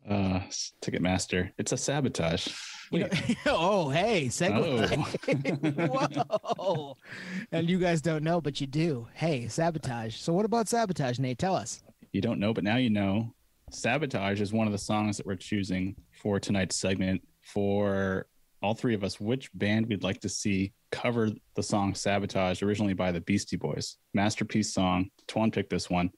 Ticketmaster. It's a Sabotage. Wait. Oh, hey, segue. Whoa. And you guys don't know, but you do. Hey, Sabotage. So what about Sabotage, Nate? Tell us. You don't know, but now you know. Sabotage is one of the songs that we're choosing for tonight's segment. For all three of us, which band we'd like to see cover the song Sabotage, originally by the Beastie Boys. Masterpiece song. Twan picked this one,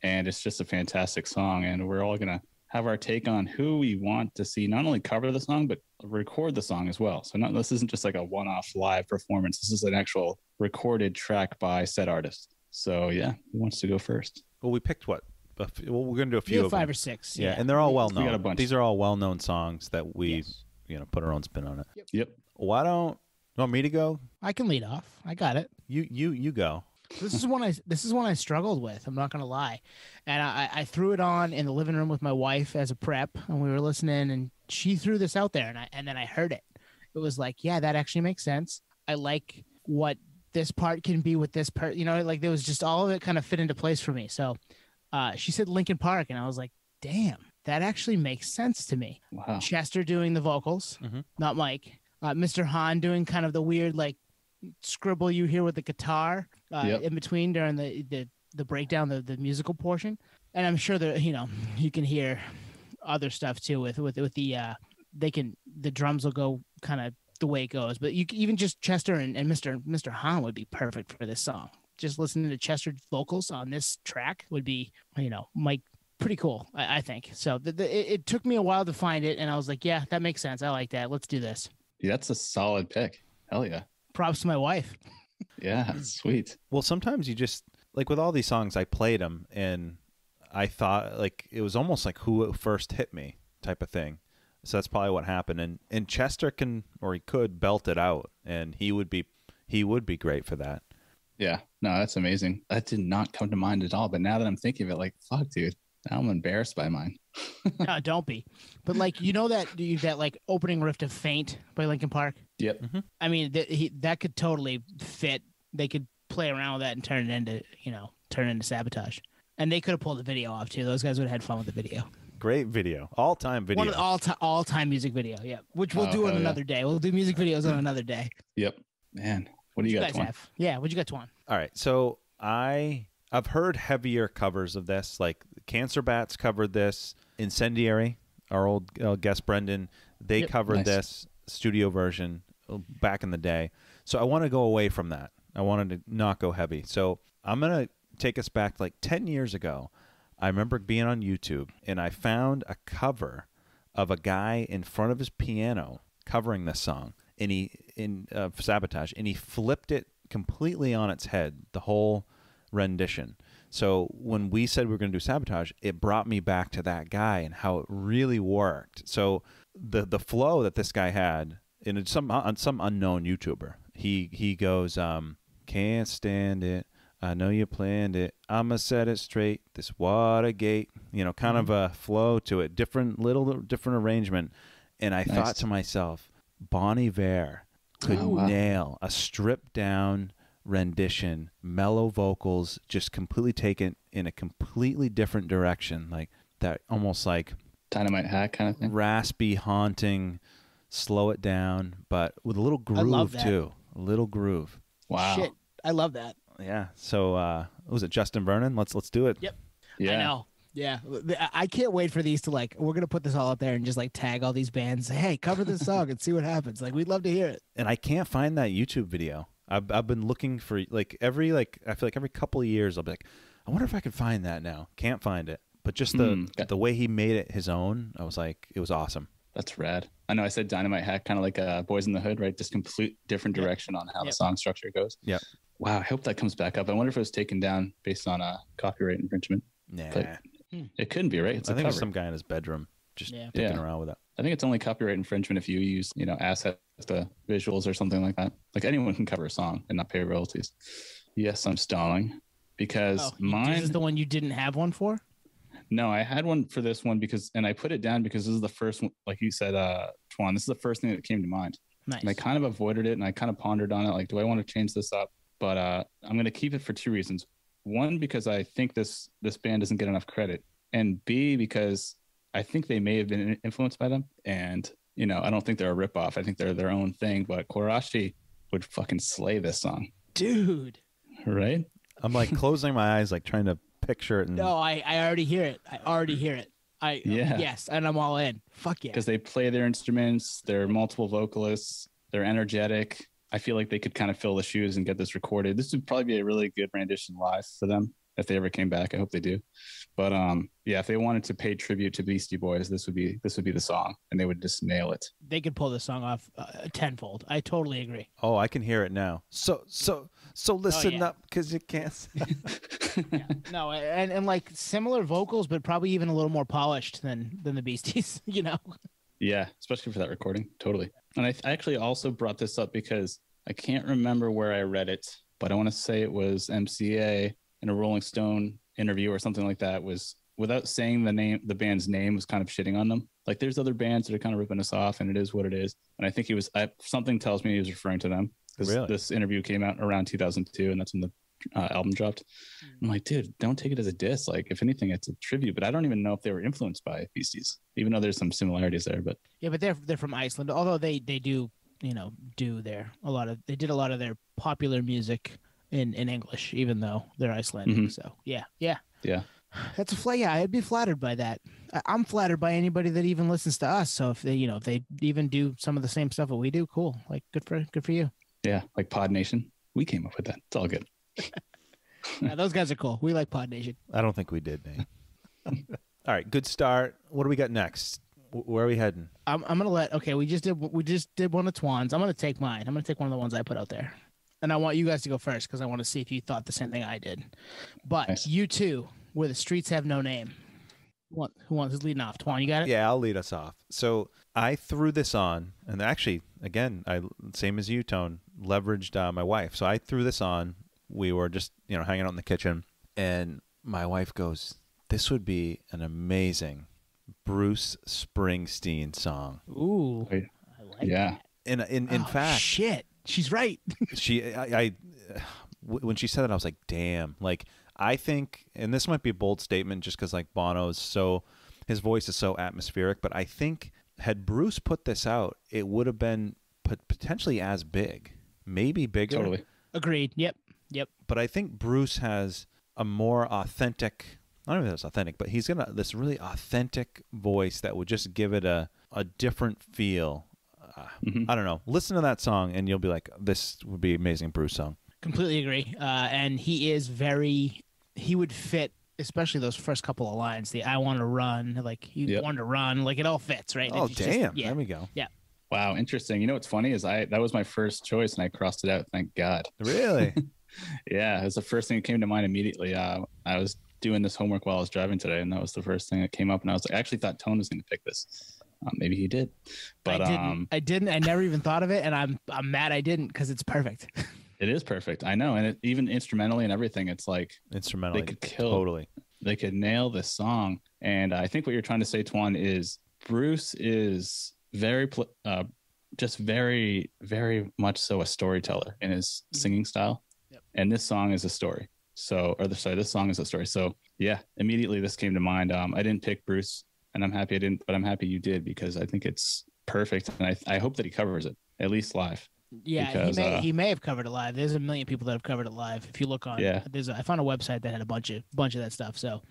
and it's just a fantastic song. And we're all going to have our take on who we want to see not only cover the song, but record the song as well. So this isn't just like a one-off live performance. This is an actual recorded track by said artist. So yeah, who wants to go first? Well, we picked what? Well, we're going to do a few of them. 5 or 6. Yeah, and they're all well-known. We got a bunch. These are all well-known songs that we, put our own spin on it. Yep. Why don't you want me to go? I can lead off. I got it. You go. This is one I struggled with. I'm not gonna lie, and I threw it on in the living room with my wife as a prep, and we were listening, and she threw this out there, and then I heard it. It was like, yeah, that actually makes sense. I like what this part can be with this part. Like there was just all of it kind of fit into place for me. So she said Linkin Park, and I was like, damn, that actually makes sense to me. Wow. Chester doing the vocals, not Mike. Mr. Hahn doing kind of the weird like scribble you hear with the guitar in between during the breakdown, the musical portion. And I'm sure that you can hear other stuff too with the the drums will go kind of the way it goes. But you even just Chester and Mr. Hahn would be perfect for this song. Just listening to Chester's vocals on this track would be Mike, pretty cool, I think. So it took me a while to find it, and I was like, yeah, that makes sense. I like that. Let's do this. Yeah, that's a solid pick. Hell yeah. Props to my wife. Yeah, sweet. Well, sometimes you just, like with all these songs, I played them, and I thought, like, it was almost like who first hit me type of thing. So that's probably what happened. And Chester he could belt it out, and he would be great for that. Yeah, no, that's amazing. That did not come to mind at all. But now that I'm thinking of it, like, fuck, dude, now I'm embarrassed by mine. No, don't be. But like, that like opening riff of Faint by Linkin Park. Yep. Mm-hmm. I mean, that could totally fit. They could play around with that and turn it into Sabotage. And they could have pulled the video off too. Those guys would have had fun with the video. Great video. All-time video. One of the all-time music video. Yeah. Which we'll do on another day. We'll do music videos on another day. Yep. Man, what do you got, Twan? Yeah, what you got, Twan? All right. So I've heard heavier covers of this. Like Cancer Bats covered this. Incendiary, our old guest Brendan, they covered this studio version back in the day. So I want to go away from that. I wanted to not go heavy. So I'm going to take us back like 10 years ago. I remember being on YouTube, and I found a cover of a guy in front of his piano covering this song, and in Sabotage, and he flipped it completely on its head, the whole rendition. So when we said we were going to do Sabotage, it brought me back to that guy and how it really worked. So the flow that this guy had, and it's some unknown YouTuber, he goes, can't stand it. I know you planned it. I'ma set it straight. This Watergate, kind of a flow to it, different arrangement. And I thought to myself, Bon Iver could nail a stripped down rendition, mellow vocals, just completely taken in a completely different direction, like that, almost like Dynamite Hat kind of thing, raspy, haunting, slow it down, but with a little groove too, a little groove. Wow, shit, I love that. Yeah. So was it Justin Vernon? Let's do it. Yep. Yeah. I know. Yeah, I can't wait for these to we're gonna put this all out there and just tag all these bands. Say, hey, cover this song and see what happens. We'd love to hear it. And I can't find that YouTube video. I've been looking for every I feel like every couple of years I'll be like, I wonder if I can find that now. Can't find it. But just the way he made it his own, I was like, it was awesome. That's rad. I know I said Dynamite Hat, kind of like Boys in the Hood, right? Just complete different direction on how the song structure goes. Yep. Wow, I hope that comes back up. I wonder if it was taken down based on copyright infringement. Nah. But it couldn't be, right? It's I think cover. there's some guy in his bedroom just dicking around with it. I think it's only copyright infringement if you use, assets to visuals or something like that. Like anyone can cover a song and not pay royalties. Yes, I'm stalling because mine. This is the one you didn't have one for? No, I had one for this one and I put it down because this is the first one, like you said, Twan, this is the first thing that came to mind. Nice. And I kind of avoided it and I kind of pondered on it. Like, do I want to change this up? But I'm going to keep it for two reasons. One, because I think this band doesn't get enough credit. And B, because I think they may have been influenced by them. And, you know, I don't think they're a ripoff. I think they're their own thing. But Korashi would fucking slay this song. Dude. Right? I'm like closing my eyes, like trying to picture it. And... No, I already hear it. Yes, and I'm all in. Fuck yeah. Because they play their instruments. They're multiple vocalists. They're energetic. I feel like they could kind of fill the shoes and get this recorded. This would probably be a really good rendition live for them if they ever came back. I hope they do. But yeah, if they wanted to pay tribute to Beastie Boys, this would be the song, and they would just nail it. They could pull this song off tenfold. I totally agree. Oh, I can hear it now. So listen up, because you can't. Yeah. No, and like similar vocals, but probably even a little more polished than the Beasties. You know. Yeah, especially for that recording. Totally. And I actually also brought this up because I can't remember where I read it, but I want to say it was MCA in a Rolling Stone interview or something like that, was without saying the band's name, was kind of shitting on them. Like, there's other bands that are kind of ripping us off, and it is what it is. And I think he was, something tells me he was referring to them, because this interview came out around 2002, and that's when the album dropped. I'm like, dude, don't take it as a diss. Like, if anything, it's a tribute. But I don't even know if they were influenced by Beasties, even though there's some similarities there. But yeah, but they're from Iceland, although they do, you know, they did a lot of their popular music in English, even though they're Icelandic. Mm-hmm. So yeah. That's a flag. Yeah, I'd be flattered by that. I'm flattered by anybody that even listens to us. So if they even do some of the same stuff that we do, cool. Like, good for you. Yeah, like Pod Nation. We came up with that. It's all good. Yeah, those guys are cool. We like Pod Nation. I don't think we did, Nate. All right, good start. What do we got next? Where are we heading? I'm gonna we just did one of Twan's. I'm gonna take mine. I'm gonna take one of the ones I put out there, and I want you guys to go first because I want to see if you thought the same thing I did. But nice. You too, where the streets have no name. Who wants leading off? Twan, you got it? Yeah, I'll lead us off. So I threw this on, and actually, again, same as you, Tone, leveraged my wife. So I threw this on. We were just, hanging out in the kitchen, and my wife goes, "This would be an amazing Bruce Springsteen song." Ooh, I like that. In fact, shit, she's right. When she said that, I was like, "Damn!" Like, I think, and this might be a bold statement, just because like Bono's his voice is so atmospheric, but I think had Bruce put this out, it would have been potentially as big, maybe bigger. Totally agreed. Yep. But I think Bruce has a more authentic. I don't know if that's authentic, but he's got this really authentic voice that would just give it a different feel. I don't know. Listen to that song, and you'll be like, "This would be an amazing Bruce song." Completely agree. And he would fit, especially those first couple of lines. The "I want to run," like you want to run, like it all fits, right? Oh, damn! There we go. Yeah. Wow, interesting. You know what's funny is that was my first choice, and I crossed it out. Thank God. Really? Yeah, it was the first thing that came to mind immediately. I was doing this homework while I was driving today, and that was the first thing that came up. And I was like, I actually thought Tone was going to pick this. Maybe he did, but I didn't. I never even thought of it, and I'm mad I didn't, because it's perfect. It is perfect. I know, and even instrumentally and everything, it's like instrumentally they could kill. Totally, they could nail this song. And I think what you're trying to say, Twan, is Bruce is just very, very much so a storyteller in his singing style. Yep. And this song is a story. This song is a story. So yeah, immediately this came to mind. I didn't pick Bruce, and I'm happy I didn't, but I'm happy you did, because I think it's perfect. And I hope that he covers it, at least live. Yeah, because, he may have covered it live. There's a million people that have covered it live. If you look on, I found a website that had a bunch of that stuff. So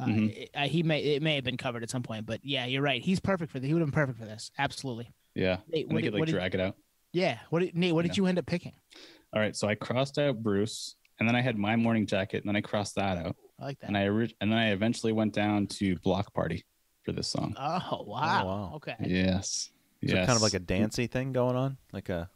it may have been covered at some point. But yeah, you're right. He's perfect for this. He would have been perfect for this. Absolutely. Yeah, Nate, and they could drag it out. Yeah. Nate, what did you end up picking? All right, so I crossed out Bruce, and then I had My Morning Jacket, and then I crossed that out. I like that. And then I eventually went down to Block Party for this song. Oh wow. Okay. Yes. So kind of like a dancey thing going on, like a.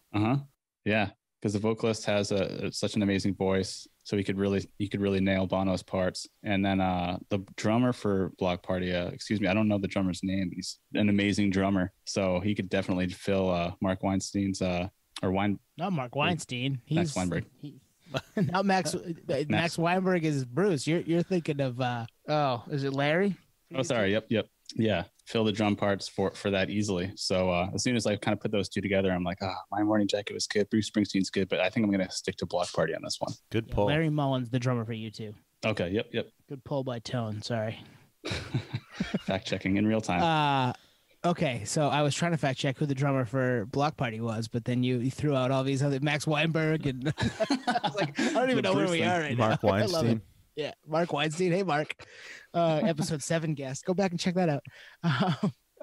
Yeah, because the vocalist has such an amazing voice, so he could really nail Bono's parts. And then the drummer for Block Party, I don't know the drummer's name, but he's an amazing drummer, so he could definitely fill Mark Weinstein's Not Mark Weinstein. He's Max Weinberg. Not Max. Max Weinberg is Bruce. You're thinking of is it Larry? Oh, sorry. Yep. Yeah, fill the drum parts for that easily. So as soon as I kind of put those two together, I'm like, My Morning Jacket was good. Bruce Springsteen's good, but I think I'm going to stick to Block Party on this one. Good pull. Larry Mullen's the drummer for U2. Okay. Yep. Good pull by Tone. Sorry. Fact checking in real time. Okay, so I was trying to fact check who the drummer for Block Party was, but then you threw out all these other Max Weinberg, and I was like, I don't even know where we are right now. Mark Weinstein. I love it. Yeah, Mark Weinstein. Hey, Mark. Episode 7 guest. Go back and check that out.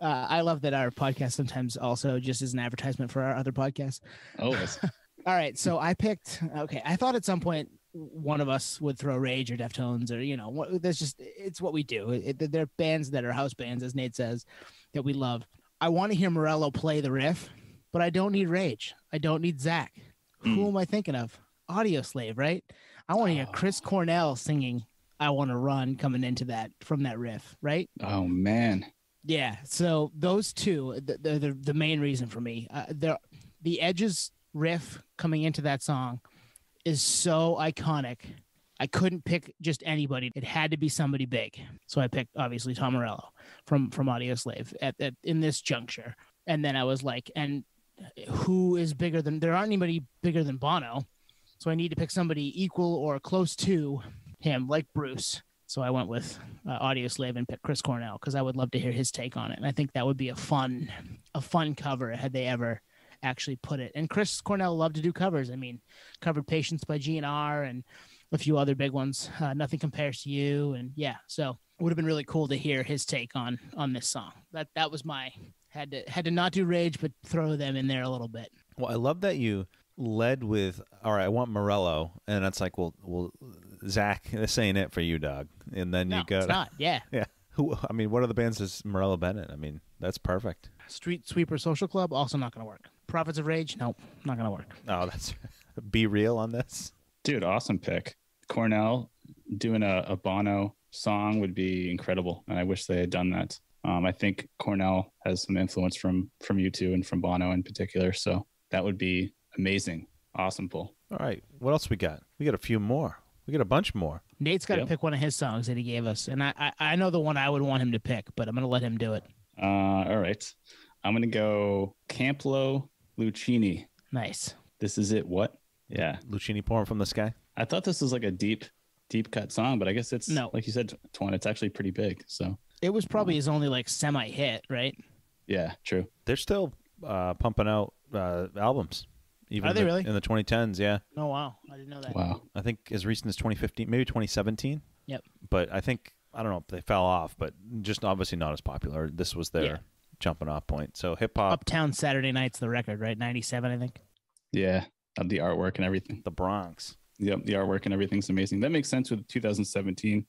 I love that our podcast sometimes also just is an advertisement for our other podcasts. Always. All right, so I picked. Okay, I thought at some point one of us would throw Rage or Deftones, or there's just it's what we do. They're bands that are house bands, as Nate says, that we love. I want to hear Morello play the riff, but I don't need Rage. I don't need Zach. Who am I thinking of? Audioslave, right? I want to hear Chris Cornell singing "I Want to Run" coming into that from that riff, right? Oh man. Yeah. So those two, they're the main reason for me. The Edge's riff coming into that song is so iconic. I couldn't pick just anybody. It had to be somebody big. So I picked obviously Tom Morello from Audioslave in this juncture. And then I was like, and who is bigger than? There aren't anybody bigger than Bono. So I need to pick somebody equal or close to him, like Bruce. So I went with Audioslave and picked Chris Cornell because I would love to hear his take on it. And I think that would be a fun cover had they ever actually put it. And Chris Cornell loved to do covers. I mean, covered Patience by GNR and a few other big ones. Nothing Compares to You. And yeah, so it would have been really cool to hear his take on this song. That was my had to not do Rage, but throw them in there a little bit. Well, I love that you led with, all right, I want Morello, and it's like, well, Zach, this ain't it for you, dog. And then you go, it's not. Yeah, yeah. I mean, what other bands has Morello been in? I mean, that's perfect. Street Sweeper Social Club, also not going to work. Prophets of Rage, nope, not going to work. Oh, that's Be Real on this, dude. Awesome pick. Cornell doing a Bono song would be incredible, and I wish they had done that. I think Cornell has some influence from U2 and from Bono in particular, so that would be amazing. Awesome pull. All right, what else we got? We got a few more. We got a bunch more. Nate's got to pick one of his songs that he gave us, and I know the one I would want him to pick, but I'm going to let him do it. All right. I'm going to go Camplo Lucchini. Nice. This Is It What? Yeah. Lucchini Pouring from the Sky. I thought this was like a deep cut song, but I guess it's, like you said, Twan, it's actually pretty big. So it was probably his only like semi-hit, right? Yeah, true. They're still pumping out albums. Even Are they really? In the 2010s, yeah. Oh, wow. I didn't know that. Wow. I think as recent as 2015, maybe 2017. Yep. But I think, I don't know if they fell off, but just obviously not as popular. This was their jumping off point. So hip hop. Uptown Saturday Night's the record, right? 97, I think. Yeah. The artwork and everything. The Bronx. Yep. The artwork and everything's amazing. That makes sense with 2017.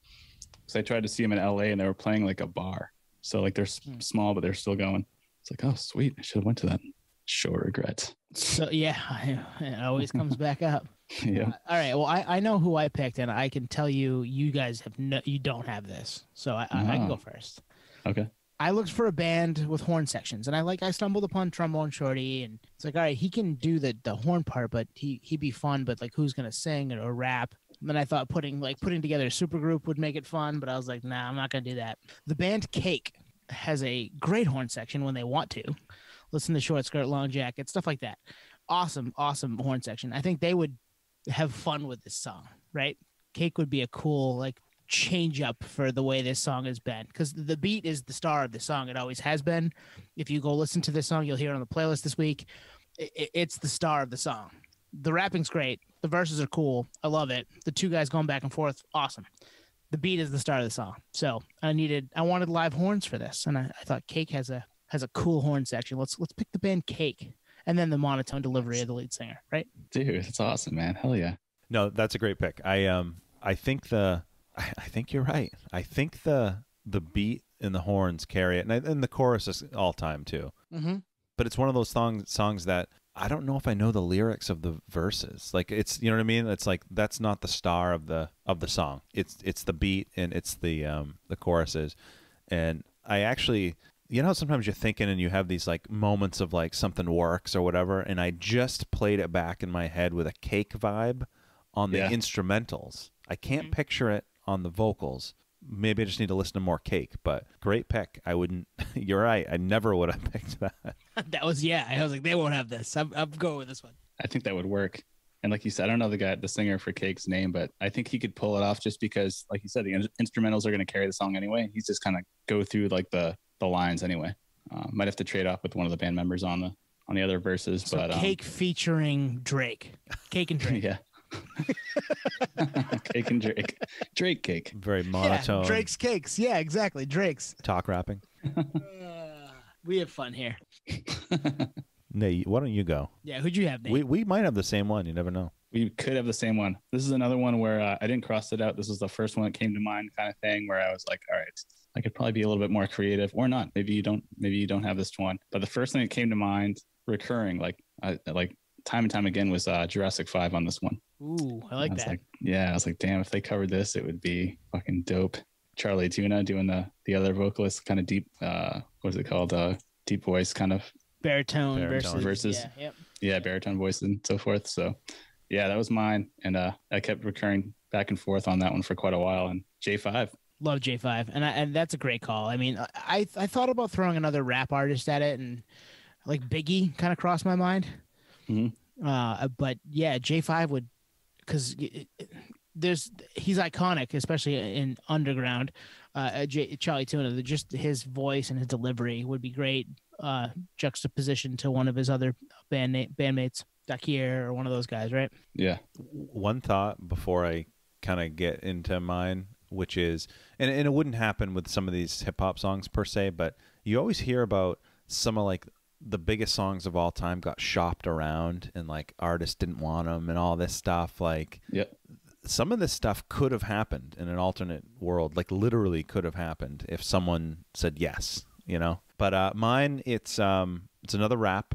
Because I tried to see them in LA and they were playing like a bar. So like they're small, but they're still going. It's like, oh, sweet. I should have went to that. Sure regret. So yeah, it always comes back up. Yeah. All right. Well, I know who I picked, and I can tell you guys you don't have this, so I can go first. Okay. I looked for a band with horn sections, and I stumbled upon Trombone Shorty, and it's like, all right, he can do the horn part, but he'd be fun, but like who's gonna sing or rap? And then I thought putting together a supergroup would make it fun, but I was like, nah, I'm not gonna do that. The band Cake has a great horn section when they want to. Listen to Short Skirt, Long Jacket, stuff like that. Awesome horn section. I think they would have fun with this song, right? Cake would be a cool like change up for the way this song has been, because the beat is the star of the song. It always has been. If you go listen to this song, you'll hear it on the playlist this week. It's the star of the song. The rapping's great. The verses are cool. I love it. The two guys going back and forth, awesome. The beat is the star of the song. So I wanted live horns for this, and I thought Cake has a cool horn section. Let's pick the band Cake, and then the monotone delivery of the lead singer, right? Dude, that's awesome, man. Hell yeah. No, that's a great pick. I think you're right. I think the beat and the horns carry it, and the chorus is all time too. Mm-hmm. But it's one of those songs that I don't know if I know the lyrics of the verses. Like it's, you know what I mean? It's like that's not the star of the song. It's the beat and it's the choruses. And I actually, you know, sometimes you're thinking and you have these like moments of like something works or whatever, and I just played it back in my head with a Cake vibe on the instrumentals. I can't picture it on the vocals. Maybe I just need to listen to more Cake, but great pick. I wouldn't, you're right. I never would have picked that. I was like, they won't have this. I'm going with this one. I think that would work. And like you said, I don't know the singer for Cake's name, but I think he could pull it off just because, like you said, the instrumentals are going to carry the song anyway. He's just kind of go through like the lines anyway. Might have to trade off with one of the band members on the other verses. So but Cake featuring Drake. Cake and Drake. Yeah. Cake and Drake. Drake Cake. Very monotone. Yeah, Drake's Cakes. Yeah, exactly. Drake's. Talk rapping. We have fun here. Nate, why don't you go? Yeah, who'd you have, Nate? We might have the same one. You never know. We could have the same one. This is another one where I didn't cross it out. This was the first one that came to mind, kind of thing, where I was like, all right, I could probably be a little bit more creative, or not. Maybe you don't have this one. But the first thing that came to mind, recurring, like time and time again, was Jurassic 5 on this one. Ooh, I like that. I was like, damn, if they covered this, it would be fucking dope. Charlie Tuna doing the other vocalist, kind of deep. What is it called? Deep voice, kind of baritone versus baritone voice and so forth. So yeah, that was mine, and I kept recurring back and forth on that one for quite a while. And J5, love J5, and that's a great call. I mean, I thought about throwing another rap artist at it, and like Biggie kind of crossed my mind. Mm-hmm. But yeah, J5 would, because he's iconic, especially in underground. Charlie Tuna, just his voice and his delivery would be great. Juxtaposition to one of his other bandmates, Dakir, or one of those guys, right? Yeah. One thought before I kind of get into mine, which is, and it wouldn't happen with some of these hip hop songs per se, but you always hear about some of like the biggest songs of all time got shopped around and like artists didn't want them and all this stuff. Like, yep. Some of this stuff could have happened in an alternate world, like literally could have happened if someone said yes, you know. But mine, it's another rap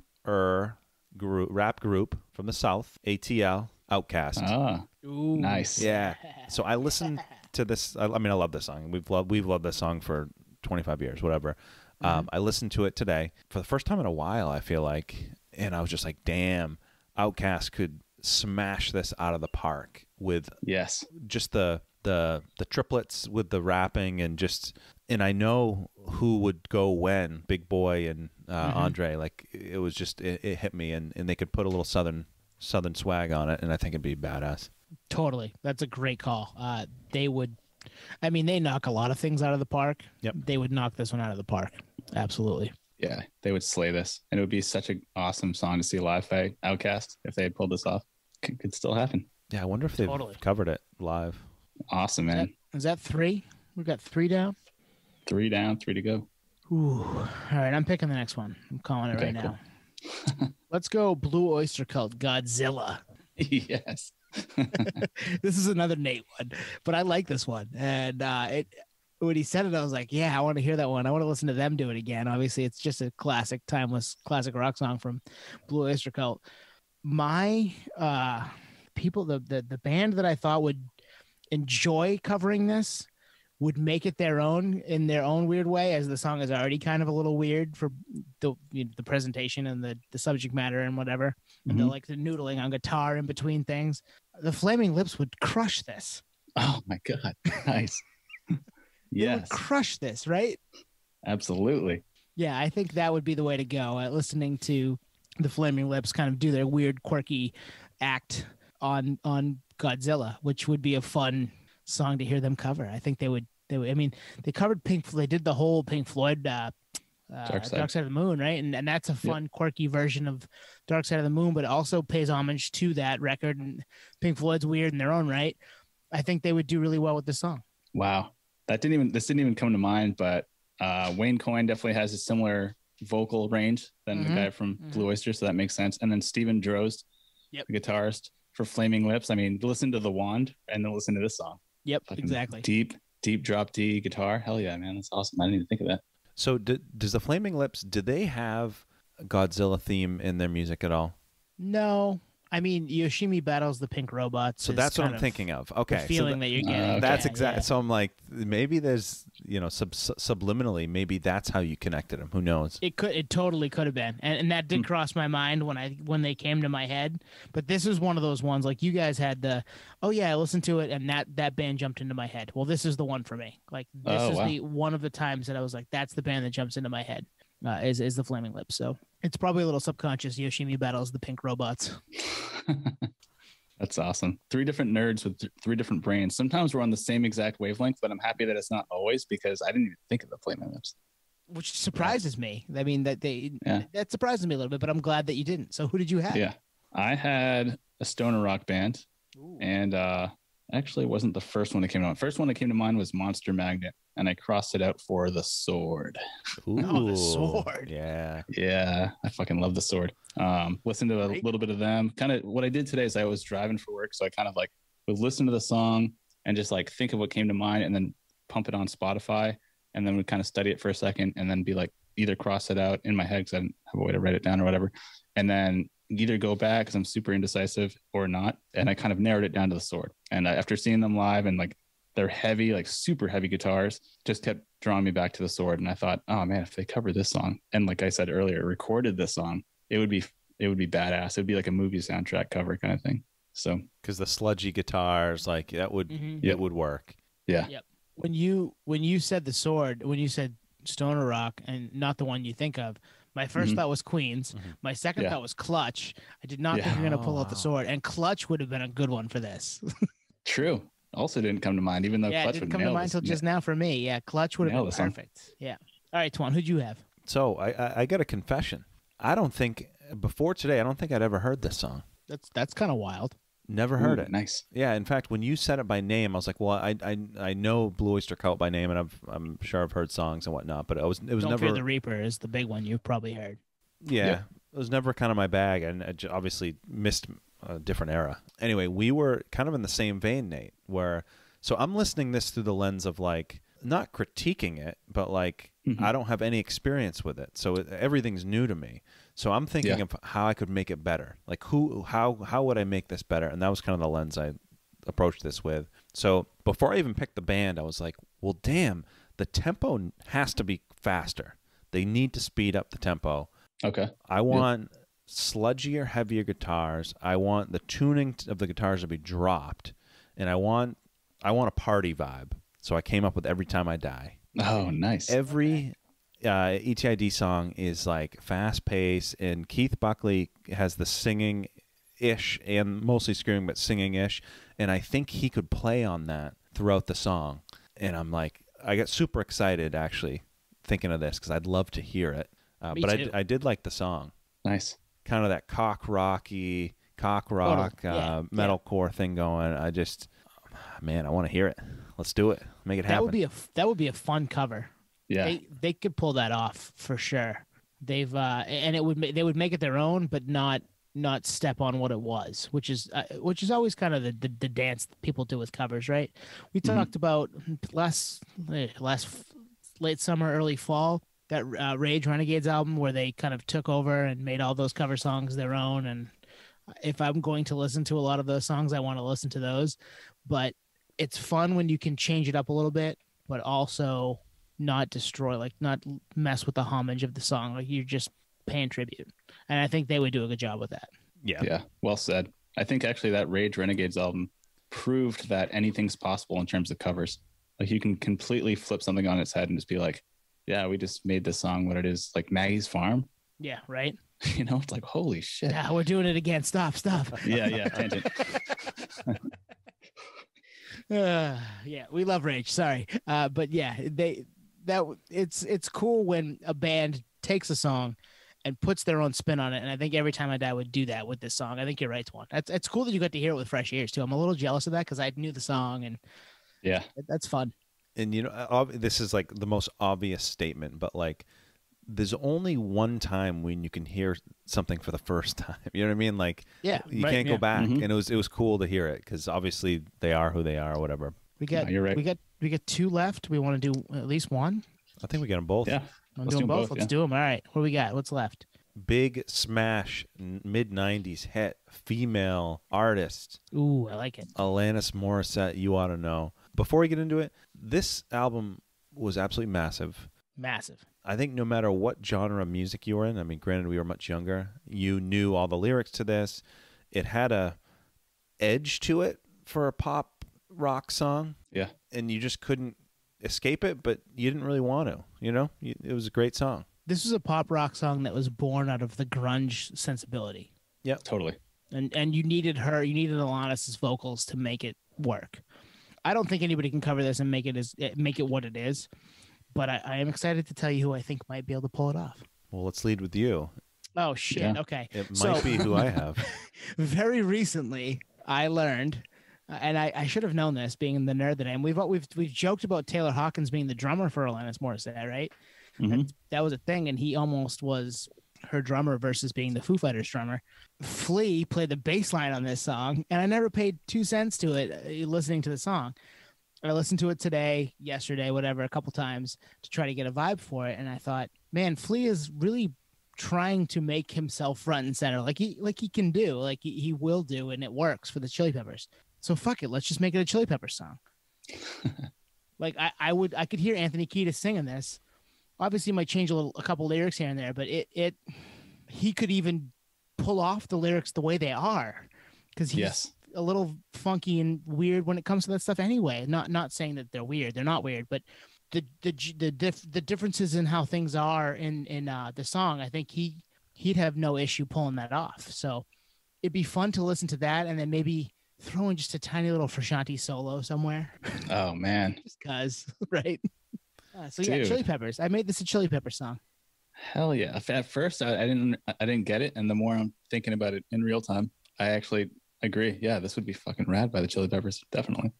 group from the South, ATL, Outkast. Ah, ooh, nice. Yeah. So I listened to this. I mean, I love this song. We've loved this song for 25 years, whatever. I listened to it today for the first time in a while, I feel like, and I was just like, damn, Outkast could smash this out of the park with just the triplets with the rapping and I know who would go when, Big Boy and Andre. Like it was just it hit me, and they could put a little southern swag on it, and I think it'd be badass. Totally, that's a great call. They would, I mean, they knock a lot of things out of the park. Yep, they would knock this one out of the park. Absolutely. Yeah, they would slay this, and it would be such an awesome song to see live by Outkast if they had pulled this off. Could still happen. Yeah, I wonder if they've covered it live. Awesome, man. Is that 3? We got 3 down. 3 down, 3 to go. Ooh, all right. I'm picking the next one. I'm calling it now. Let's go. Blue Oyster Cult, Godzilla. Yes. This is another Nate one, but I like this one, and when he said it, I was like, yeah, I want to hear that one. I want to listen to them do it again. Obviously, it's just a classic, timeless, classic rock song from Blue Oyster Cult. My people, the band that I thought would enjoy covering this would make it their own in their own weird way, as the song is already kind of a little weird for the presentation and the subject matter and whatever. And the noodling on guitar in between things. The Flaming Lips would crush this. Oh my God. Nice. Yes. They would crush this, right? Absolutely. Yeah, I think that would be the way to go. Listening to the Flaming Lips kind of do their weird, quirky act on Godzilla, which would be a fun song to hear them cover. I think they would. I mean, they covered They did the whole Pink Floyd Dark Side of the Moon, right? And that's a fun, quirky version of Dark Side of the Moon, but it also pays homage to that record. And Pink Floyd's weird in their own right. I think they would do really well with this song. Wow, this didn't even come to mind, but Wayne Coyne definitely has a similar vocal range than the guy from Blue Oyster, so that makes sense. And then Steven Drozd, the guitarist for Flaming Lips. I mean, listen to The Wand and then listen to this song. Yep, fucking exactly. Deep drop D guitar. Hell yeah, man. That's awesome. I didn't even think of that. So does the Flaming Lips, did they have a Godzilla theme in their music at all? No. I mean, Yoshimi battles the pink robots. So that's what I'm thinking of. Okay. The feeling that you're getting. That's exactly. Yeah. So I'm like, maybe there's, subliminally, maybe that's how you connected them. Who knows? It totally could have been. And that did cross my mind when they came to my head. But this is one of those ones, like you guys had I listened to it and that band jumped into my head. Well, this is the one for me. Like this is the one of the times that I was like, that's the band that jumps into my head. Is the Flaming Lips. So it's probably a little subconscious. Yoshimi battles the pink robots. That's awesome. 3 different nerds with 3 different brains. Sometimes we're on the same exact wavelength, but I'm happy that it's not always, because I didn't even think of the Flaming Lips. Which surprises me. I mean, that surprises me a little bit, but I'm glad that you didn't. So who did you have? Yeah. I had a stoner rock band. Ooh. And actually it wasn't the first one that came to mind. First one that came to mind was Monster Magnet, and I crossed it out for The Sword. Ooh, oh, The Sword. Yeah. Yeah. I fucking love The Sword. Listened to a little bit of them. Kind of what I did today is I was driving for work, so I kind of like would listen to the song and just like think of what came to mind and then pump it on Spotify, and then would kind of study it for a second and then be like, either cross it out in my head because I didn't have a way to write it down or whatever, and then either go back because I'm super indecisive or not. And I kind of narrowed it down to The Sword. And after seeing them live, and like their heavy, like super heavy guitars just kept drawing me back to The Sword. And I thought, oh man, if they covered this song, and like I said earlier, recorded this song, it would be badass. It'd be like a movie soundtrack cover kind of thing. So because the sludgy guitars, like that would it would work. Yeah. Yep. When you said The Sword, when you said stoner rock and not the one you think of, my first thought was Queens. My second thought was Clutch. I did not think you were going to pull out The Sword, and Clutch would have been a good one for this. True. Also didn't come to mind, even though Clutch it didn't would come to mind until just now for me. Yeah, Clutch would have been perfect. Yeah. All right, Twan, who'd you have? So I got a confession. I don't think before today, I don't think I'd ever heard this song. That's kind of wild. Never heard it. Nice. Yeah. In fact, when you said it by name, I was like, well, I know Blue Oyster Cult by name, and I'm sure I've heard songs and whatnot, but it was Don't never. Fear the Reaper is the big one you've probably heard. Yeah, it was never kind of my bag, and I obviously missed a different era. Anyway, we were kind of in the same vein, Nate. So I'm listening this through the lens of like not critiquing it, but like I don't have any experience with it, so everything's new to me. So I'm thinking of how I could make it better. Like how would I make this better? And that was kind of the lens I approached this with. So before I even picked the band, I was like, well, damn, the tempo has to be faster. They need to speed up the tempo. Okay. I want sludgier, heavier guitars. I want the tuning of the guitars to be dropped, and I want a party vibe. So I came up with Every Time I Die. Oh, nice. Every ETID song is like fast paced, and Keith Buckley has the singing ish and mostly screaming, but singing ish. And I think he could play on that throughout the song. And I'm like, I got super excited actually thinking of this because I'd love to hear it. But I did like the song. Nice. Kind of that cock rock metalcore thing going. I just, man, I want to hear it. Let's do it. Make it happen. That would be a fun cover. Yeah, they could pull that off for sure. They've and they would make it their own, but not step on what it was, which is always kind of the dance that people do with covers, right? We talked about last late summer, early fall, that Rage Renegades album where they kind of took over and made all those cover songs their own. And if I'm going to listen to a lot of those songs, I want to listen to those. But it's fun when you can change it up a little bit, but also not destroy, like not mess with the homage of the song. Like you're just paying tribute. And I think they would do a good job with that. Yeah. Yeah. Well said. I think actually that Rage Renegades album proved that anything's possible in terms of covers. Like you can completely flip something on its head and just be like, yeah, we just made this song what it is, like Maggie's Farm. Yeah, right. You know, it's like, holy shit. Yeah, we're doing it again. Stop. Yeah, tangent. Yeah, we love Rage. Sorry. But yeah, it's cool when a band takes a song and puts their own spin on it. And I think Every Time I Die would do that with this song. I think you're right, Twan. It's cool that you got to hear it with fresh ears too. I'm a little jealous of that because I knew the song, and yeah, that's fun. And you know, this is like the most obvious statement, but like there's only one time when you can hear something for the first time. You know what I mean? Like, yeah, you can't go back. And it was cool to hear it because obviously they are who they are or whatever. You're right. We got two left. We want to do at least one. I think we got them both. Yeah, let's do them both. Let's do them. All right. What do we got? What's left? Big smash mid-90s hit female artist. Ooh, I like it. Alanis Morissette, You Ought to Know. Before we get into it, this album was absolutely massive. Massive. I think no matter what genre of music you were in, I mean, granted we were much younger, you knew all the lyrics to this. It had a edge to it for a pop rock song. Yeah. And you just couldn't escape it, but you didn't really want to, you know? It was a great song. This was a pop rock song that was born out of the grunge sensibility. Yeah, totally. and you needed Alanis's vocals to make it work. I don't think anybody can cover this and make it what it is, but I am excited to tell you who I think might be able to pull it off. Well, let's lead with you. Oh shit! Yeah. Okay, it might be who I have. Very recently, I learned, and I should have known this, being the nerd that I am. We've joked about Taylor Hawkins being the drummer for Alanis Morissette, right? Mm-hmm. That was a thing, and he almost was her drummer versus being the Foo Fighters drummer. Flea played the bass line on this song, and I never paid 2 cents to it listening to the song. I listened to it today, yesterday, whatever, a couple times to try to get a vibe for it, and I thought, man, Flea is really trying to make himself front and center, like he can do, like he will do, and it works for the Chili Peppers. So fuck it, let's just make it a Chili Peppers song. Like I could hear Anthony Kiedis singing this. Obviously, he might change a couple lyrics here and there, but he could even pull off the lyrics the way they are, because he's a little funky and weird when it comes to that stuff anyway. Not saying that they're weird, they're not weird, but the differences in how things are in the song, I think he'd have no issue pulling that off. So it'd be fun to listen to that, and then maybe throw in just a tiny little Frusciante solo somewhere. Oh man, just cause, right? So yeah, Chili Peppers. I made this a Chili Pepper song. Hell yeah! At first, I didn't get it, and the more I'm thinking about it in real time, I actually agree. Yeah, this would be fucking rad by the Chili Peppers, definitely.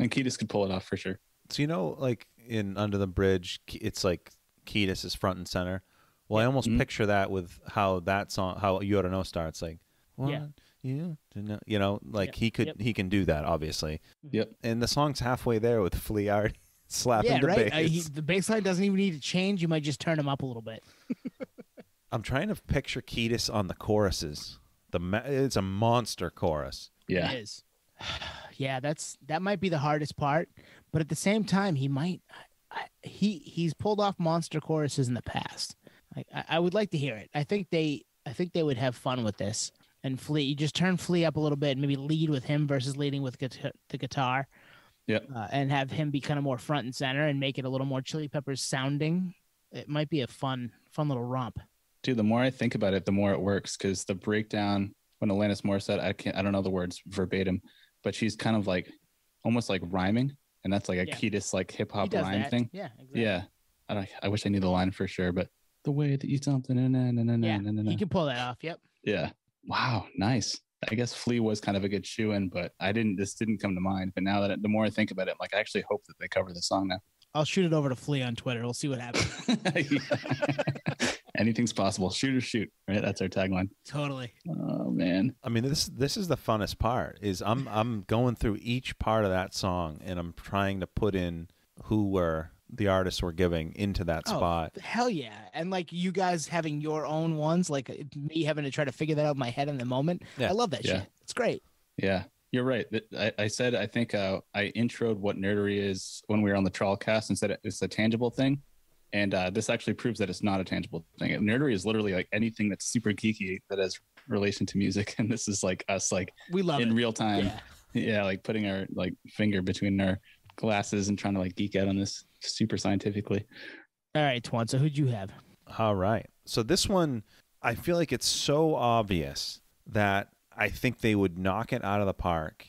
And Kiedis could pull it off for sure. So like in Under the Bridge, it's like Kiedis is front and center. Well, I almost picture that with how that song, how You Ought to Know starts. Like, you know, like he can do that, obviously. Yep. And the song's halfway there with Flea already slapping the bass. The bass line doesn't even need to change. You might just turn him up a little bit. I'm trying to picture Kiedis on the choruses. It's a monster chorus. Yeah. It is. Yeah, that might be the hardest part, but at the same time, he's pulled off monster choruses in the past. I would like to hear it. I think they would have fun with this. And Flea, you just turn Flea up a little bit, and maybe lead with him versus leading with the guitar. Yeah. And have him be kind of more front and center and make it a little more Chili Peppers sounding. It might be a fun little romp. Dude, the more I think about it, the more it works, because the breakdown when Alanis Morissette, I don't know the words verbatim, but she's kind of like almost like rhyming, and that's like a Kiedis like hip hop rhyme thing. Yeah, exactly. Yeah. I wish I knew the line for sure, but the way that you something he can pull that off. Yep. Yeah. Wow, nice. I guess Flea was kind of a good shoe-in, but this didn't come to mind. But now that the more I think about it, I'm like, I actually hope that they cover the song now. I'll shoot it over to Flea on Twitter. We'll see what happens. Anything's possible. Shoot or shoot, right? That's our tagline. Totally. Oh man. I mean, this is the funnest part. Is I'm going through each part of that song, and I'm trying to put in who the artists were giving into that spot. Hell yeah. And like you guys having your own ones, like me having to try to figure that out in my head in the moment. Yeah. I love that shit. It's great. Yeah, you're right. I said, I think I introed what nerdery is when we were on the Trawl cast and said it's a tangible thing. And this actually proves that it's not a tangible thing. Nerdery is literally like anything that's super geeky that has relation to music. And this is like us, like we love in it. Real time. Yeah. Like putting our like finger between our glasses and trying to like geek out on this super scientifically. All right, Twan, so who'd you have? All right, so this one, I feel like it's so obvious that I think they would knock it out of the park,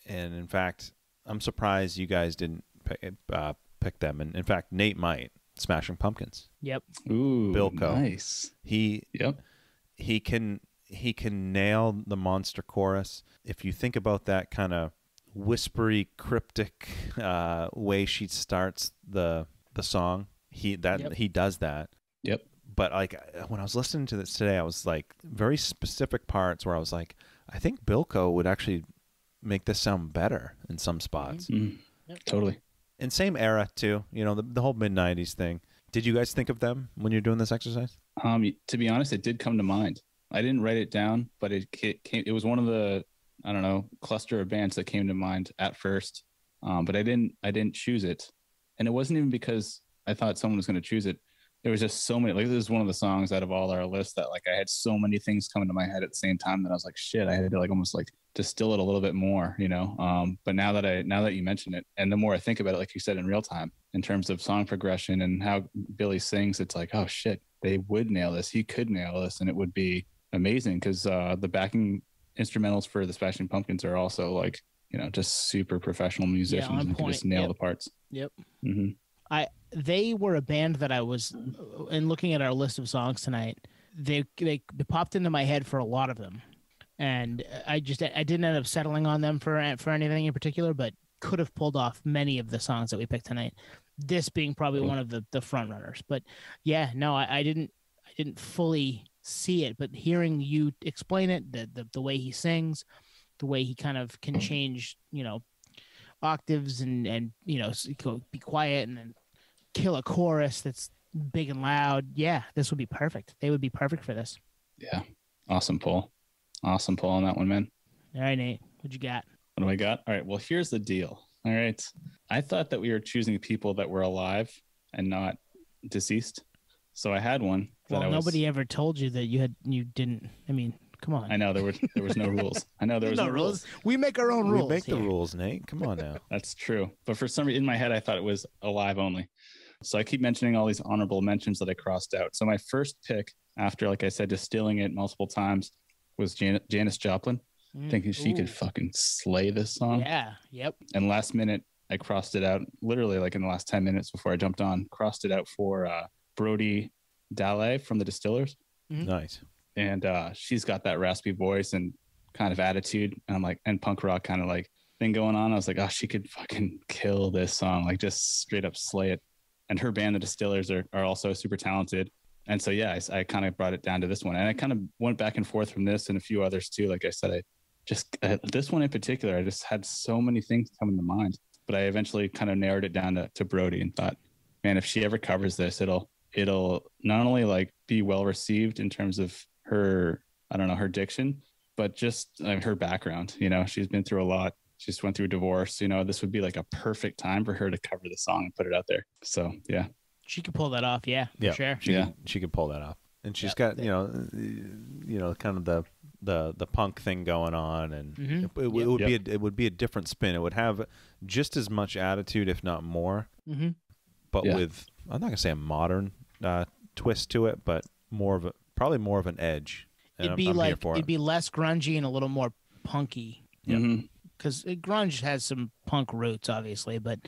and in fact, I'm surprised you guys didn't pick them, and in fact, Nate might. Smashing Pumpkins. Yep. Ooh, Bilko. Nice. He can nail the monster chorus. If you think about that kind of whispery, cryptic way she starts the song, he does that. Yep. But like when I was listening to this today, I was like very specific parts where I was like, I think Bilko would actually make this sound better in some spots. Mm-hmm. Yep. Totally. And same era too, you know, the whole mid-90s thing. Did you guys think of them when you're doing this exercise? To be honest, it did come to mind. I didn't write it down, but it was one of the, I don't know, cluster of bands that came to mind at first. But I didn't choose it. And it wasn't even because I thought someone was going to choose it. There was just so many, like this is one of the songs out of all our lists that like I had so many things coming to my head at the same time that I was like, shit, I had to like almost like distill it a little bit more, you know? But now that you mention it, and the more I think about it, like you said, in real time, in terms of song progression and how Billy sings, it's like, oh shit, they would nail this. He could nail this and it would be amazing because the backing instrumentals for the Smashing Pumpkins are also like, just super professional musicians and can just nail the parts. Yep. Mm-hmm. They were a band that I was, in looking at our list of songs tonight, they popped into my head for a lot of them. And I didn't end up settling on them for anything in particular, but could have pulled off many of the songs that we picked tonight. This being probably one of the front runners. But yeah, no, I didn't fully see it, but hearing you explain it, the way he sings, the way he kind of can change, octaves and be quiet and then kill a chorus that's big and loud. Yeah, this would be perfect. They would be perfect for this. Yeah. Awesome pull on that one, man. All right, Nate, what you got? What do I got? All right, well, here's the deal. All right, I thought that we were choosing people that were alive and not deceased, so I had one that nobody ever told you that you didn't. I mean, come on. I know there was no rules. I know there was no rules. We make our own rules. We make the rules, Nate. Come on now. That's true, but for some reason in my head I thought it was alive only. So I keep mentioning all these honorable mentions that I crossed out. So my first pick, after, like I said, distilling it multiple times, was Janice Joplin, thinking she could fucking slay this song. Yeah, yep. And last minute, I crossed it out, literally like in the last 10 minutes before I jumped on, crossed it out for Brody Dalle from the Distillers. Nice. And she's got that raspy voice and kind of attitude. And I'm like, and punk rock kind of like thing going on. I was like, oh, she could fucking kill this song, like just straight up slay it. And her band, the Distillers, are also super talented. And so, yeah, I kind of brought it down to this one. And I kind of went back and forth from this and a few others too. Like I said, this one in particular, I just had so many things coming to mind. But I eventually kind of narrowed it down to Brody and thought, man, if she ever covers this, it'll not only like be well received in terms of her, I don't know, her diction, but just her background. She's been through a lot. She just went through a divorce. This would be like a perfect time for her to cover the song and put it out there. So, yeah. She could pull that off. Yeah, for sure. She could pull that off. And she's got, kind of the punk thing going on. And it would be a different spin. It would have just as much attitude, if not more. But with, I'm not going to say a modern twist to it, but probably more of an edge. It'd be less grungy and a little more punky. Because grunge has some punk roots, obviously, but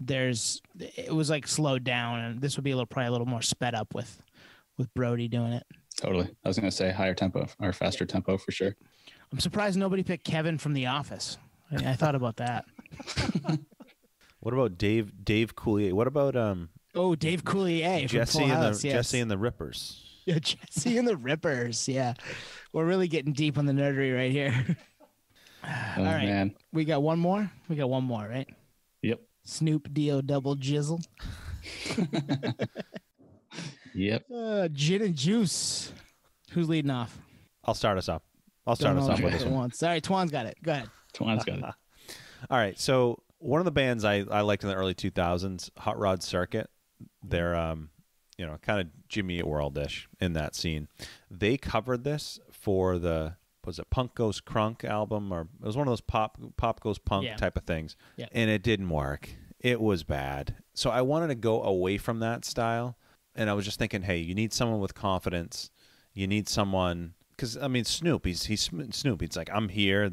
it was like slowed down, and this would be probably a little more sped up with Brody doing it. Totally. I was going to say higher tempo or faster tempo for sure. I'm surprised nobody picked Kevin from The Office. I thought about that. What about Dave Coulier? What about Dave Coulier from Full House, yes. Jesse and the Rippers. Yeah, Jesse and the Rippers. Yeah, we're really getting deep on the nerdery right here. All right, man. We got one more, right? Yep. Snoop D-O double jizzle. Yep. Gin and juice. Who's leading off? I'll start us off. With this one. Sorry, Twan's got it. Go ahead. Twan's got it. All right. So one of the bands I liked in the early 2000s, Hot Rod Circuit, they're kind of Jimmy Eat World-ish in that scene. They covered this for was it Punk Goes Crunk album, or it was one of those pop goes punk type of things. Yeah. And it didn't work. It was bad. So I wanted to go away from that style. And I was just thinking, hey, you need someone with confidence. You need someone, because I mean, Snoop, he's Snoop. He's like, I'm here,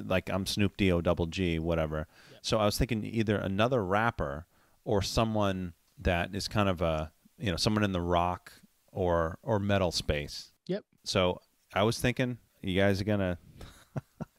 like I'm Snoop D-O double G, whatever. Yeah. So I was thinking either another rapper or someone that is kind of someone in the rock or metal space. Yep. So I was thinking, you guys are gonna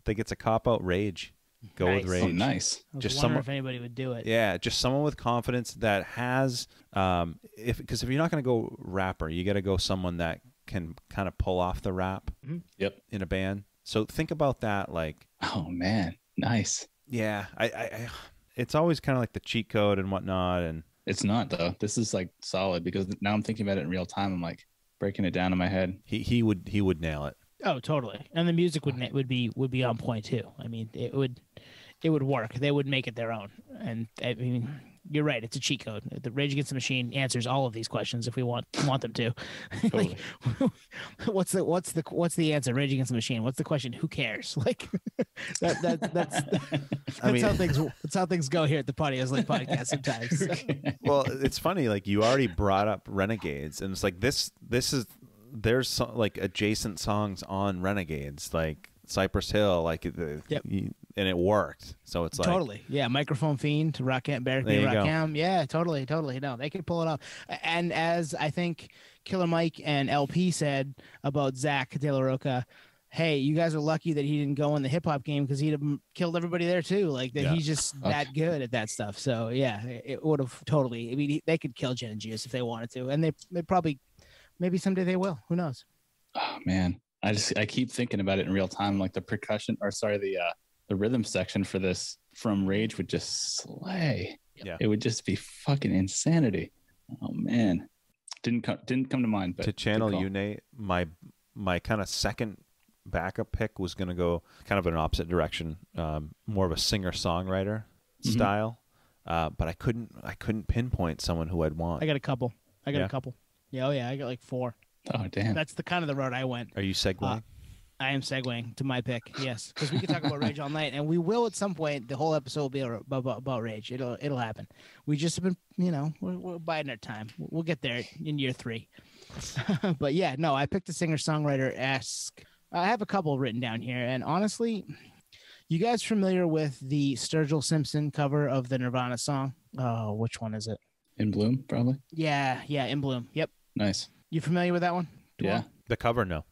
think it's a cop out. Rage. Go with Rage. Oh, nice. Just someone, if anybody would do it. Yeah, just someone with confidence that has, because if you're not going to go rapper, you got to go someone that can kind of pull off the rap. Yep. In a band. So think about that. Like, oh man, nice. Yeah, I it's always kind of like the cheat code and whatnot, and it's not though. This is like solid because now I'm thinking about it in real time. I'm like breaking it down in my head. He would nail it. Oh, totally. And the music would be on point too. I mean, it would work. They would make it their own. And I mean, you're right. It's a cheat code. The Rage Against the Machine answers all of these questions if we want them to. Totally. Like, what's the answer? Rage Against the Machine. What's the question? Who cares? Like that's how things go here at the Podioslavepodcast sometimes. Well, it's funny. Like you already brought up Renegades, and it's like this is. There's like adjacent songs on Renegades, like Cypress Hill, like, and it worked. So it's like totally, yeah. Microphone Fiend, Rakim, yeah, totally. No, they could pull it off. And as I think Killer Mike and LP said about Zach De La Roca, hey, you guys are lucky that he didn't go in the hip hop game because he'd have killed everybody there too. Like that, he's just that good at that stuff. So yeah, it would have totally. I mean, they could kill Jen and Juice if they wanted to, and they probably, maybe someday they will. Who knows? Oh man, I keep thinking about it in real time. Like the percussion, or sorry, the rhythm section for this from Rage would just slay. Yeah, it would just be fucking insanity. Oh man, didn't come to mind. But to channel you, Nate, my kind of second backup pick was going to go kind of in an opposite direction, more of a singer-songwriter style, but I couldn't pinpoint someone who I'd want. I got a couple. Yeah, I got like 4. Oh damn, that's the kind of the road I went. Are you segueing? I am segueing to my pick, yes, because we can talk about Rage all night, and we will at some point. The whole episode will be about Rage. It'll happen. We just have been, we're biding our time. We'll get there in year 3. But yeah, no, I picked a singer-songwriter-esque. I have a couple written down here, and honestly, you guys familiar with the Sturgill Simpson cover of the Nirvana song? Oh, which one is it? In Bloom, probably. Yeah, In Bloom. Yep. Nice. You familiar with that one? Yeah. The cover, no.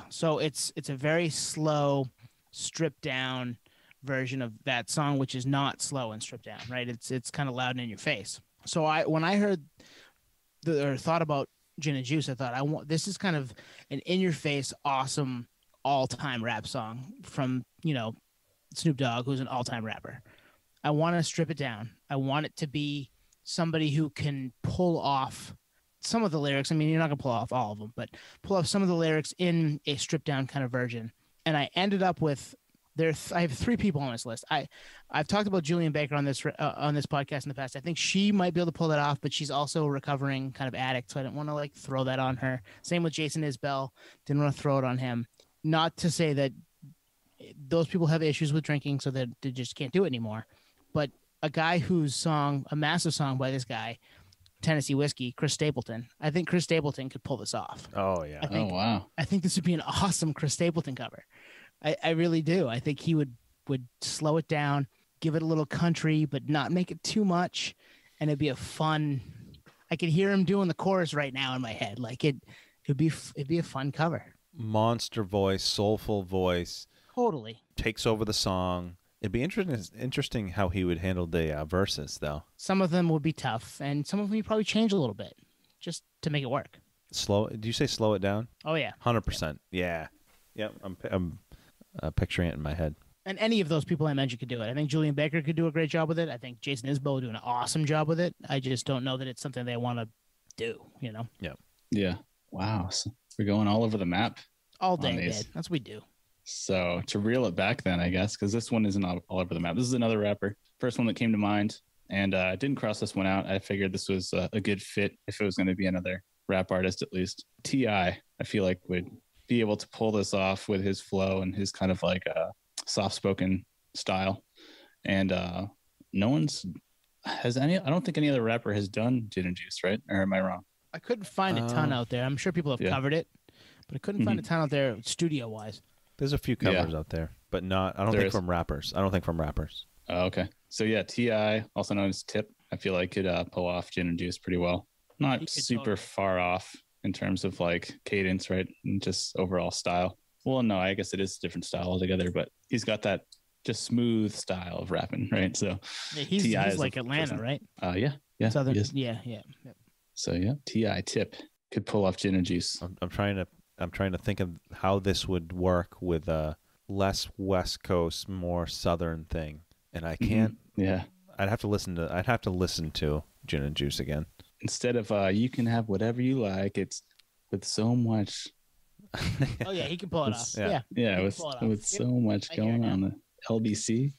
So it's a very slow, stripped down version of that song, which is not slow and stripped down, right? It's kind of loud and in your face. So when I heard or thought about Gin and Juice, I thought this is kind of an in your face, awesome all-time rap song from, Snoop Dogg, who's an all-time rapper. I want to strip it down. I want it to be somebody who can pull off some of the lyrics. I mean, you're not going to pull off all of them, but pull off some of the lyrics in a stripped down kind of version. And I ended up with I have 3 people on this list. I've talked about Julian Baker on this podcast in the past. I think she might be able to pull that off, but she's also a recovering kind of addict, so I didn't want to throw that on her. Same with Jason Isbell. Didn't want to throw it on him. Not to say that those people have issues with drinking, so that they just can't do it anymore. But a guy whose song, a massive song by this guy, Tennessee Whiskey, Chris Stapleton. I think Chris Stapleton could pull this off. Oh yeah. Wow. I think this would be an awesome Chris Stapleton cover. I really do. I think he would slow it down, give it a little country, but not make it too much, and it'd be a fun. I could hear him doing the chorus right now in my head. Like it'd be a fun cover. Monster voice, soulful voice. Totally. Takes over the song. It'd be interesting how he would handle the verses, though. Some of them would be tough, and some of them he'd probably change a little bit just to make it work. Slow? Did you say slow it down? Oh yeah, 100%. Yeah. Yep. I'm picturing it in my head. And any of those people I mentioned could do it. I think Julian Baker could do a great job with it. I think Jason Isbell would do an awesome job with it. I just don't know that it's something they want to do. Yeah. Yeah. Wow. So we're going all over the map. All day, man. That's what we do. So to reel it back then, I guess, because this one isn't all over the map. This is another rapper. First one that came to mind. And I didn't cross this one out. I figured this was a good fit if it was going to be another rap artist, at least. T.I., I feel like, would be able to pull this off with his flow and his kind of like soft-spoken style. And I don't think any other rapper has done Gin and Juice, right? Or am I wrong? I couldn't find a ton out there. I'm sure people have covered it, but I couldn't find a ton out there studio-wise. There's a few covers out there, but I don't think from rappers. Oh, okay. So yeah, T.I., also known as Tip, I feel like could pull off Gin and Juice pretty well. Not super far off in terms of like cadence, right? And just overall style. Well, no, I guess it is a different style altogether, but he's got that just smooth style of rapping, right? So yeah, he's like Atlanta, right? Yeah. Southern, yeah. So yeah, T.I. Tip could pull off Gin and Juice. I'm trying to think of how this would work with a less West Coast, more Southern thing, and I can't. Yeah, I'd have to listen to Gin and Juice again. Instead of you can have whatever you like, it's with so much. Oh yeah, he can pull it off. Yeah, with so much going on the LBC.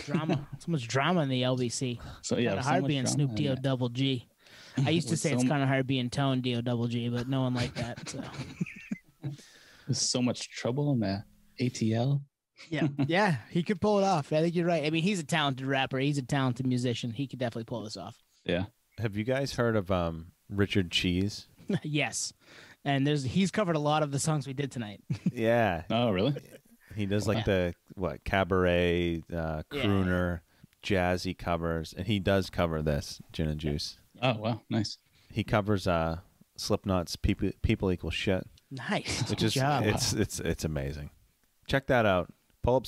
Drama, so much drama in the LBC. So yeah, kind of hard being Snoop D-O double G. I used to say it's kind of hard being Tone D-O double G, but no one liked that. So. There's so much trouble in the ATL. Yeah, he could pull it off. I think you're right. I mean, he's a talented rapper. He's a talented musician. He could definitely pull this off. Yeah. Have you guys heard of Richard Cheese? Yes, and he's covered a lot of the songs we did tonight. Yeah. Oh, really? He does like the cabaret, crooner, jazzy covers, and he does cover this Gin and Juice. Oh wow, nice. He covers Slipknot's "People Equal Shit." Nice. Which Good is job. it's amazing. Check that out. Pull up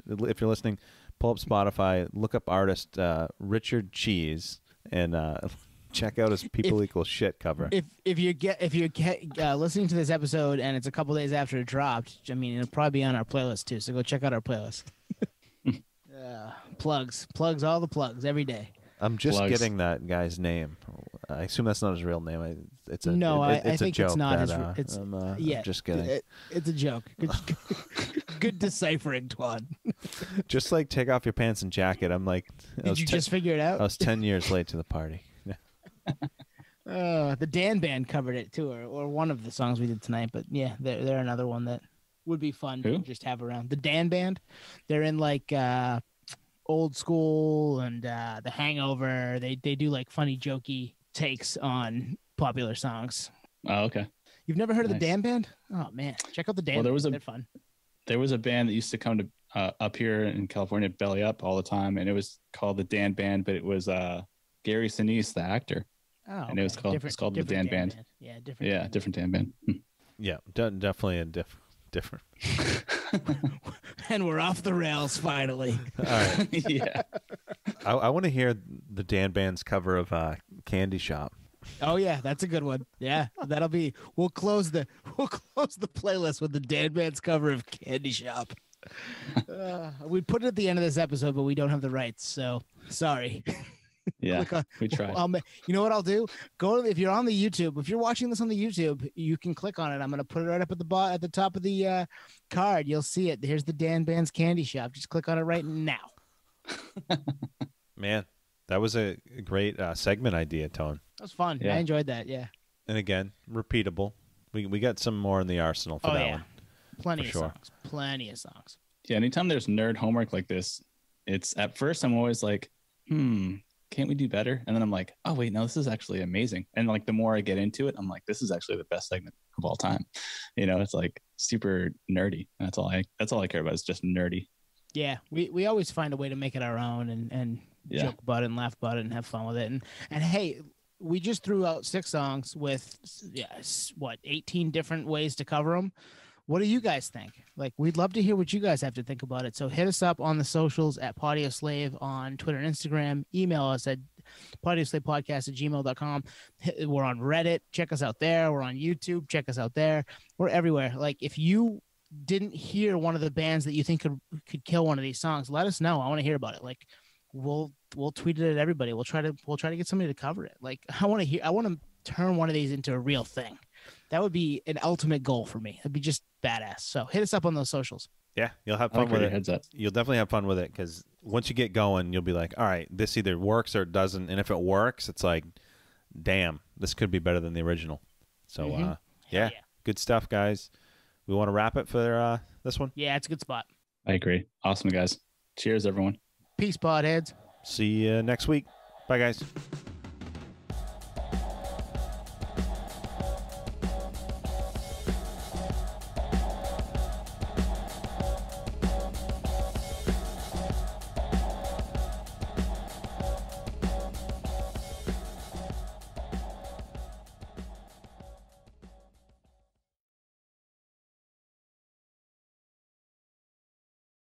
if you're listening. Pull up Spotify. Look up artist Richard Cheese and check out his "People Equal Shit" cover. If you get listening to this episode and it's a couple days after it dropped, I mean it'll probably be on our playlist too. So go check out our playlist. Plugs, all the plugs every day. I'm just getting that guy's name. I assume that's not his real name. I think it's not his. I'm just kidding. It's a joke. Good deciphering, Twan. Just like take off your pants and jacket. I'm like, did you just figure it out? I was 10 years late to the party. The Dan Band covered it too, or one of the songs we did tonight. But yeah, they're another one that would be fun to just have around. The Dan Band, they're in like Old School and The Hangover. They do like funny, jokey takes on popular songs. Oh, okay. You've never heard of the Dan Band? Oh man, check out the Dan Band. They're fun. There was a band that used to come to up here in California, Belly Up, all the time, and it was called the Dan Band, but it was Gary Sinise, the actor. Oh, okay. And it was called the Dan Band. Yeah, different. Different Dan Band. Yeah, definitely a different. And we're off the rails finally. All right. Yeah. I want to hear the Dan Band's cover of Candy Shop. Oh yeah, that's a good one. Yeah, that'll be. We'll close the playlist with the Dan Band's cover of Candy Shop. We put it at the end of this episode, but we don't have the rights, so sorry. Yeah, we tried. You know what I'll do? If you're on the YouTube, if you're watching this on the YouTube, you can click on it. I'm gonna put it right up at the top of the card. You'll see it. Here's the Dan Band's Candy Shop. Just click on it right now. Man, that was a great segment idea, Tone. That was fun. Yeah. I enjoyed that. Yeah. And again, repeatable. We got some more in the arsenal for that one. Plenty of songs. Plenty of songs. Yeah, anytime there's nerd homework like this, it's at first I'm always like, can't we do better? And then I'm like, oh wait, no, this is actually amazing. And like the more I get into it, I'm like, this is actually the best segment of all time. It's like super nerdy. And that's all I care about is just nerdy. Yeah, we always find a way to make it our own and joke about it and laugh about it and have fun with it. And hey, we just threw out 6 songs with 18 different ways to cover them. What do you guys think? Like, we'd love to hear what you guys have to think about it. So hit us up on the socials at Podioslave on Twitter and Instagram. Email us at Podioslavepodcast@gmail.com. We're on Reddit. Check us out there. We're on YouTube. Check us out there. We're everywhere. Like, if you didn't hear one of the bands that you think could kill one of these songs, let us know. I want to hear about it. Like, we'll tweet it at everybody. We'll try to get somebody to cover it. Like, I want to turn one of these into a real thing. That would be an ultimate goal for me. It'd be just badass. So hit us up on those socials. Yeah, you'll have fun with it. Heads up. You'll definitely have fun with it because once you get going, you'll be like, all right, this either works or it doesn't. And if it works, it's like, damn, this could be better than the original. So, yeah, good stuff, guys. We want to wrap it for this one? Yeah, it's a good spot. I agree. Awesome, guys. Cheers, everyone. Peace, podheads. See you next week. Bye, guys.